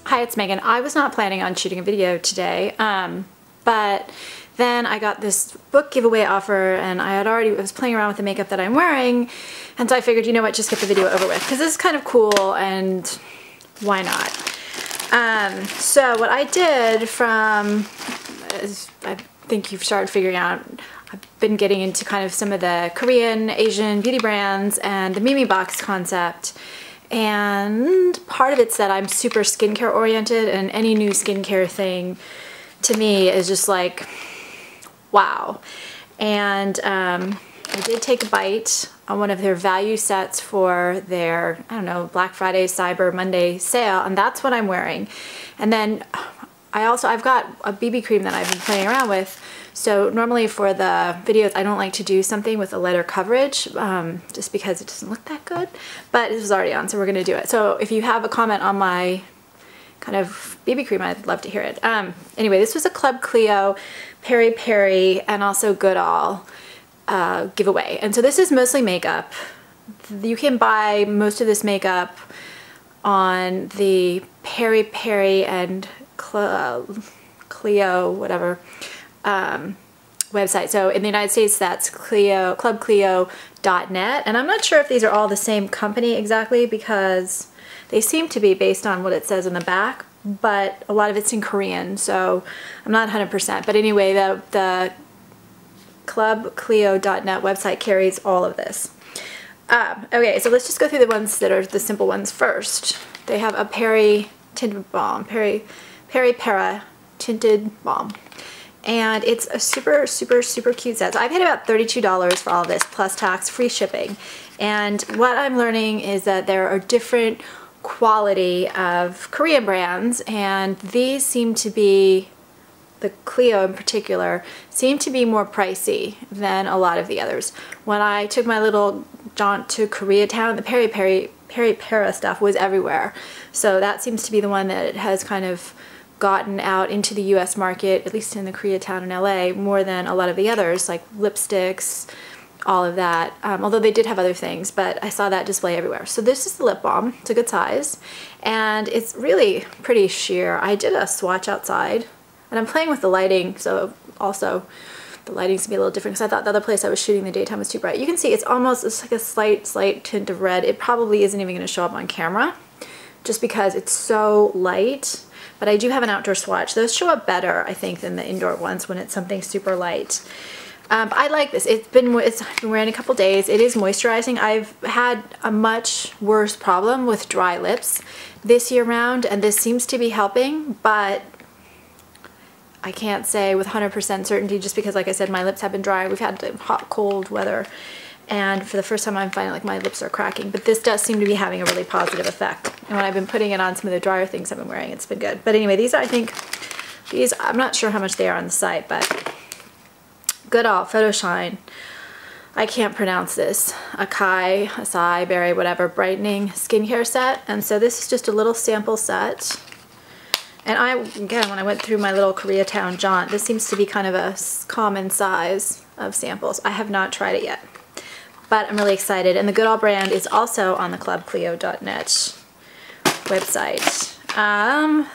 Hi, it's Megan. I was not planning on shooting a video today, but then I got this book giveaway offer and I was playing around with the makeup that I'm wearing, and so I figured, you know what, just get the video over with because this is kind of cool and why not? So what I did I think you've started figuring out, I've been getting into kind of some of the Korean, Asian beauty brands and the Memebox concept. And part of it's that I'm super skincare oriented, and any new skincare thing to me is just like, wow. And I did take a bite on one of their value sets for their, I don't know, Black Friday, Cyber Monday sale, and that's what I'm wearing. And then I've got a BB cream that I've been playing around with. So normally for the videos, I don't like to do something with a lighter coverage just because it doesn't look that good, but this is already on, so we're gonna do it. So if you have a comment on my kind of BB cream, I'd love to hear it. Anyway, this was a Club Clio, Peri Peri, and also Goodall giveaway. And so this is mostly makeup. You can buy most of this makeup on the Peri Peri and Clio, whatever, website. So in the United States, that's clubclio.net, and I'm not sure if these are all the same company exactly because they seem to be based on what it says in the back, but a lot of it's in Korean, so I'm not 100%. But anyway, the clubclio.net website carries all of this. Okay, so let's just go through the ones that are the simple ones first. They have a Peri tinted balm, Peri Para tinted balm. And it's a super cute set. So I paid about $32 for all of this, plus tax, free shipping. And what I'm learning is that there are different quality of Korean brands, and these seem to be, the Clio in particular, seem to be more pricey than a lot of the others. When I took my little jaunt to Koreatown, the Peri Para stuff was everywhere. So that seems to be the one that has kind of gotten out into the US market, at least in the Koreatown in LA, more than a lot of the others, like lipsticks, all of that. Although they did have other things, but I saw that display everywhere. So this is the lip balm. It's a good size, and it's really pretty sheer. I did a swatch outside, and I'm playing with the lighting, so also the lighting's gonna be a little different because I thought the other place I was shooting in the daytime was too bright. You can see it's like a slight tint of red. It probably isn't even gonna show up on camera just because it's so light. But I do have an outdoor swatch. Those show up better, I think, than the indoor ones when it's something super light. I like this. I've been wearing a couple days. It is moisturizing. I've had a much worse problem with dry lips this year round, and this seems to be helping, but I can't say with 100% certainty just because, like I said, my lips have been dry. We've had hot, cold weather, and for the first time I'm finding like my lips are cracking, but this does seem to be having a really positive effect. And when I've been putting it on some of the drier things I've been wearing, it's been good. But anyway, these are, I think, I'm not sure how much they are on the site, but Goodall Photo Shine. I can't pronounce this. Acai berry, whatever, brightening skincare set. And so this is just a little sample set. And again, when I went through my little Koreatown jaunt, this seems to be kind of a common size of samples. I have not tried it yet, but I'm really excited. And the Goodall brand is also on the clubclio.net website.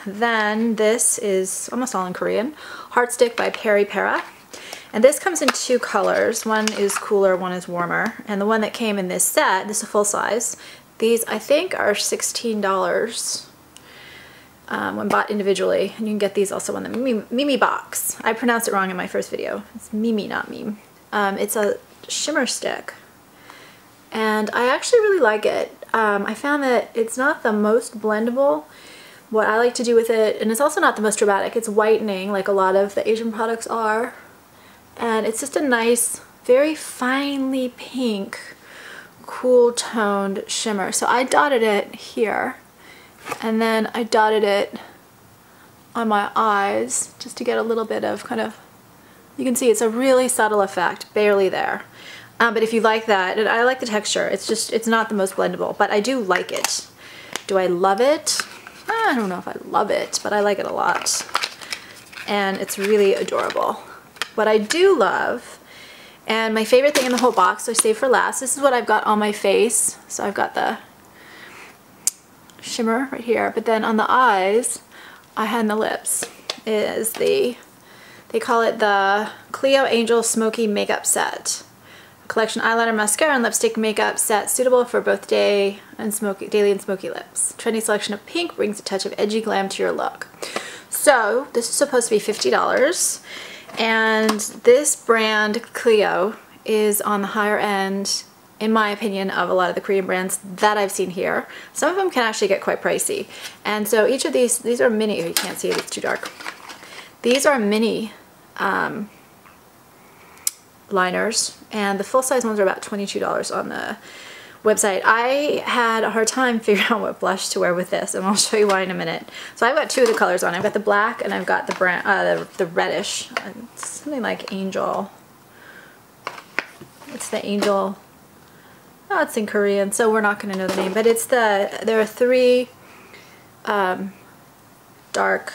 Then this is almost all in Korean. Heartstick by Peri Para. And this comes in two colors. One is cooler, one is warmer. And the one that came in this set, this is a full size. These, I think, are $16 when bought individually. And you can get these also on the Memebox. I pronounced it wrong in my first video. It's Mimi, not meme. It's a shimmer stick. And I actually really like it. I found that it's not the most blendable. What I like to do with it, and it's also not the most dramatic, it's whitening like a lot of the Asian products are. And it's just a nice, very finely pink, cool toned shimmer. So I dotted it here, and then I dotted it on my eyes just to get a little bit of kind of, you can see it's a really subtle effect, barely there. But if you like that, and I like the texture, it's not the most blendable, but I do like it. Do I love it? I don't know if I love it, but I like it a lot. And it's really adorable. What I do love, and my favorite thing in the whole box, so I saved for last, this is what I've got on my face. So I've got the shimmer right here, but then on the eyes, I had the lips is they call it the Clio Angel Smoky Makeup Set. A collection eyeliner, mascara, and lipstick makeup set suitable for both daily and smoky lips. Trendy selection of pink brings a touch of edgy glam to your look. So this is supposed to be $50, and this brand Clio is on the higher end, in my opinion, of a lot of the Korean brands that I've seen here. Some of them can actually get quite pricey. And so each of these are mini, oh, you can't see it, it's too dark. These are mini liners, and the full-size ones are about $22 on the website. I had a hard time figuring out what blush to wear with this, and I'll show you why in a minute. So I've got two of the colors on. I've got the black and I've got the brown, the reddish. It's something like Angel. It's the Angel. Oh, it's in Korean, so we're not going to know the name, but it's there are three dark,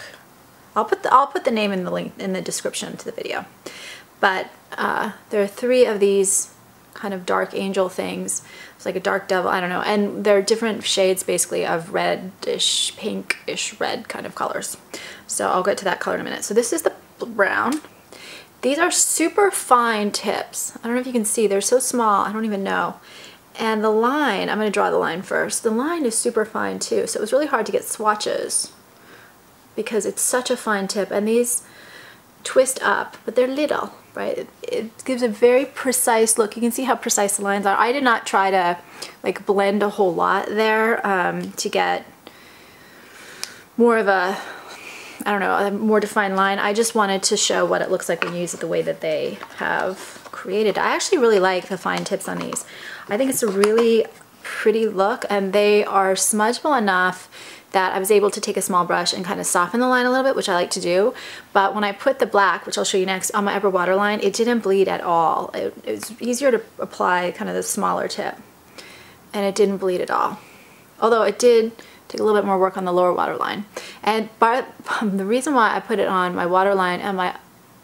I'll put the name in the link in the description to the video, but there are three of these kind of dark angel things. It's like a dark devil, I don't know, and they're different shades basically of reddish, pinkish red kind of colors. So I'll get to that color in a minute. So this is the brown. These are super fine tips. I don't know if you can see, they're so small, I don't even know. And the line, I'm going to draw the line first. The line is super fine too, so it was really hard to get swatches because it's such a fine tip. And these twist up, but they're little, right? It gives a very precise look. You can see how precise the lines are. I did not try to like blend a whole lot there to get more of a, I don't know, a more defined line. I just wanted to show what it looks like when you use it the way that they have created. I actually really like the fine tips on these. I think it's a really pretty look, and they are smudgeable enough that I was able to take a small brush and kind of soften the line a little bit, which I like to do. But when I put the black, which I'll show you next, on my upper waterline, it didn't bleed at all. It was easier to apply kind of the smaller tip, and it didn't bleed at all. Although it did take a little bit more work on the lower waterline. And the reason why I put it on my waterline and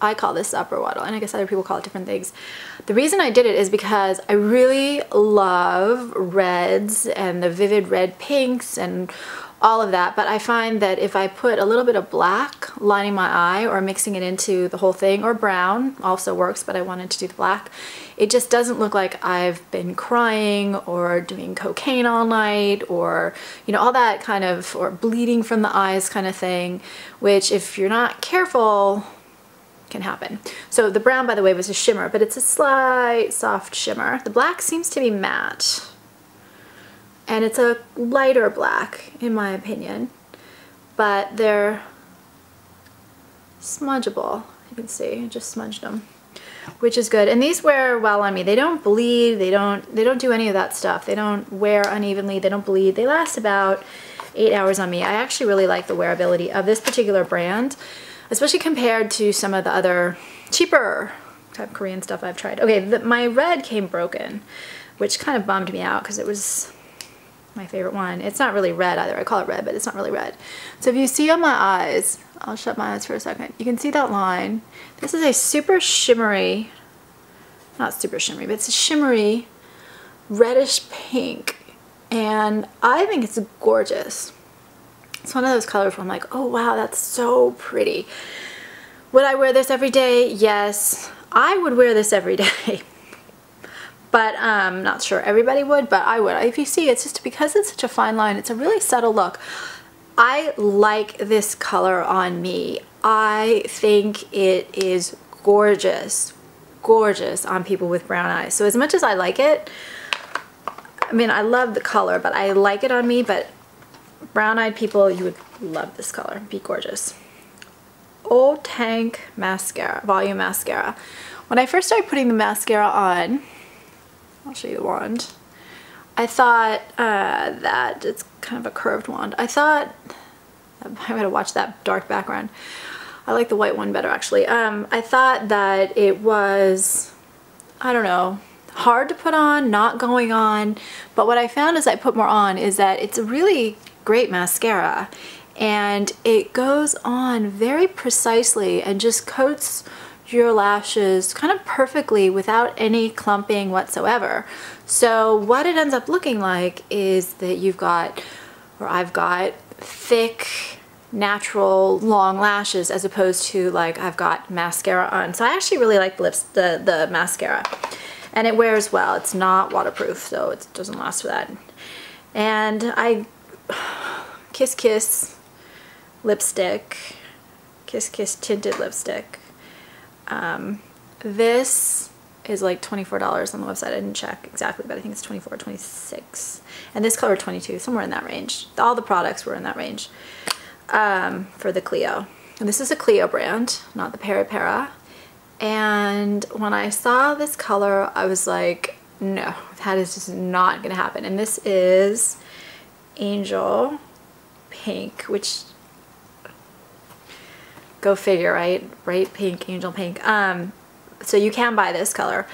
I call this upper waterline, I guess other people call it different things. The reason I did it is because I really love reds and the vivid red pinks and all of that, but I find that if I put a little bit of black lining my eye or mixing it into the whole thing, or brown also works, but I wanted to do the black, it just doesn't look like I've been crying or doing cocaine all night, or you know, all that kind of, or bleeding from the eyes kind of thing, which if you're not careful can happen. So the brown, by the way, was a shimmer, but it's a slight soft shimmer. The black seems to be matte, and it's a lighter black in my opinion, but they're smudgeable. You can see I just smudged them, which is good, and these wear well on me. They don't bleed, they don't do any of that stuff. They don't wear unevenly, they don't bleed. They last about 8 hours on me. I actually really like the wearability of this particular brand, especially compared to some of the other cheaper type Korean stuff I've tried. Okay, my red came broken, which kind of bummed me out because it was my favorite one. It's not really red either. I call it red, but it's not really red. So if you see on my eyes, I'll shut my eyes for a second. You can see that line. This is a super shimmery, not super shimmery, but it's a shimmery reddish pink, and I think it's gorgeous. It's one of those colors where I'm like, oh wow, that's so pretty. Would I wear this every day? Yes, I would wear this every day. But I'm not sure everybody would, but I would. If you see, it's just because it's such a fine line, it's a really subtle look. I like this color on me. I think it is gorgeous, gorgeous on people with brown eyes. So as much as I like it, I mean, I love the color, but I like it on me, but brown-eyed people, you would love this color. Be gorgeous. Old Tank Mascara, Volume Mascara. When I first started putting the mascara on, I'll show you the wand. I thought that it's kind of a curved wand. I thought, I'm gonna watch that dark background. I like the white one better actually. I thought that it was, I don't know, hard to put on, not going on, but what I found as I put more on is that it's a really great mascara, and it goes on very precisely and just coats your lashes kind of perfectly without any clumping whatsoever. So what it ends up looking like is that you've got where I've got thick, natural, long lashes as opposed to like I've got mascara on. So I actually really like the mascara. And it wears well. It's not waterproof, so it doesn't last for that. And I Kiss Kiss lipstick. Kiss Kiss tinted lipstick. This is like $24 on the website. I didn't check exactly, but I think it's 24, 26. And this color 22, somewhere in that range. All the products were in that range for the Clio. And this is a Clio brand, not the Peri Pera. And when I saw this color, I was like, no, that is just not gonna happen. And this is Angel Pink, which, go figure, right? Bright pink, angel pink. So you can buy this color.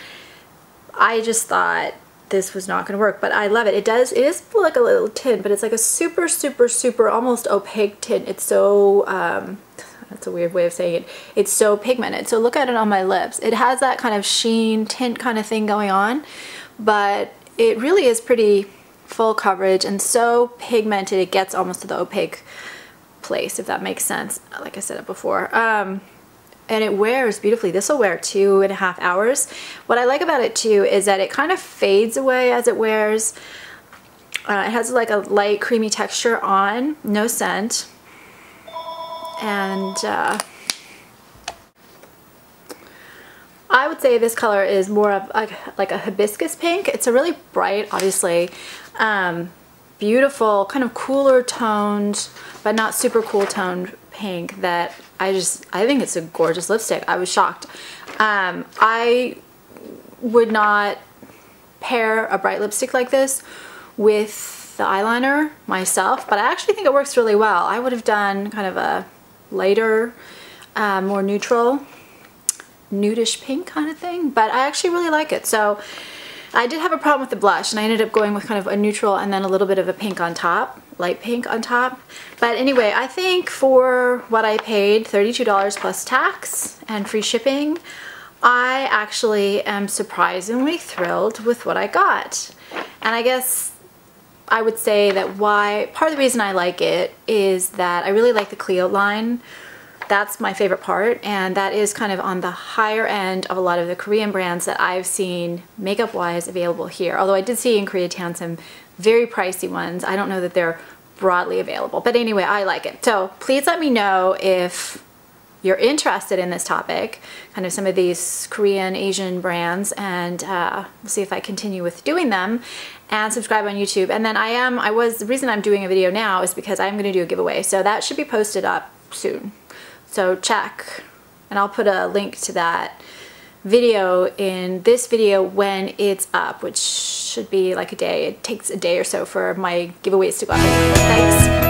I just thought this was not gonna work, but I love it. It is like a little tint, but it's like a super, super, super almost opaque tint. It's so, that's a weird way of saying it. It's so pigmented. So look at it on my lips. It has that kind of sheen tint kind of thing going on, but it really is pretty full coverage and so pigmented it gets almost to the opaque place, if that makes sense. Like I said it before. And it wears beautifully. This will wear 2.5 hours. What I like about it too is that it kind of fades away as it wears. It has like a light creamy texture on, no scent. And I would say this color is more of like a hibiscus pink. It's a really bright, obviously, beautiful, kind of cooler toned, but not super cool toned pink that I think it's a gorgeous lipstick. I was shocked. I would not pair a bright lipstick like this with the eyeliner myself, but I actually think it works really well. I would have done kind of a lighter, more neutral, nudish pink kind of thing, but I actually really like it. So I did have a problem with the blush, and I ended up going with kind of a neutral and then a little bit of a pink on top, light pink on top. But anyway, I think for what I paid, $32 plus tax and free shipping, I actually am surprisingly thrilled with what I got. And I guess I would say that part of the reason I like it is that I really like the Clio line. That's my favorite part, and that is kind of on the higher end of a lot of the Korean brands that I've seen makeup wise available here. Although I did see in Koreatown some very pricey ones. I don't know that they're broadly available, but anyway, I like it. So please let me know if you're interested in this topic, kind of some of these Korean, Asian brands, and we'll see if I continue with doing them, and subscribe on YouTube. And then the reason I'm doing a video now is because I'm gonna do a giveaway. So that should be posted up soon. So check, and I'll put a link to that video in this video when it's up, which should be like a day. It takes a day or so for my giveaways to go up. Thanks.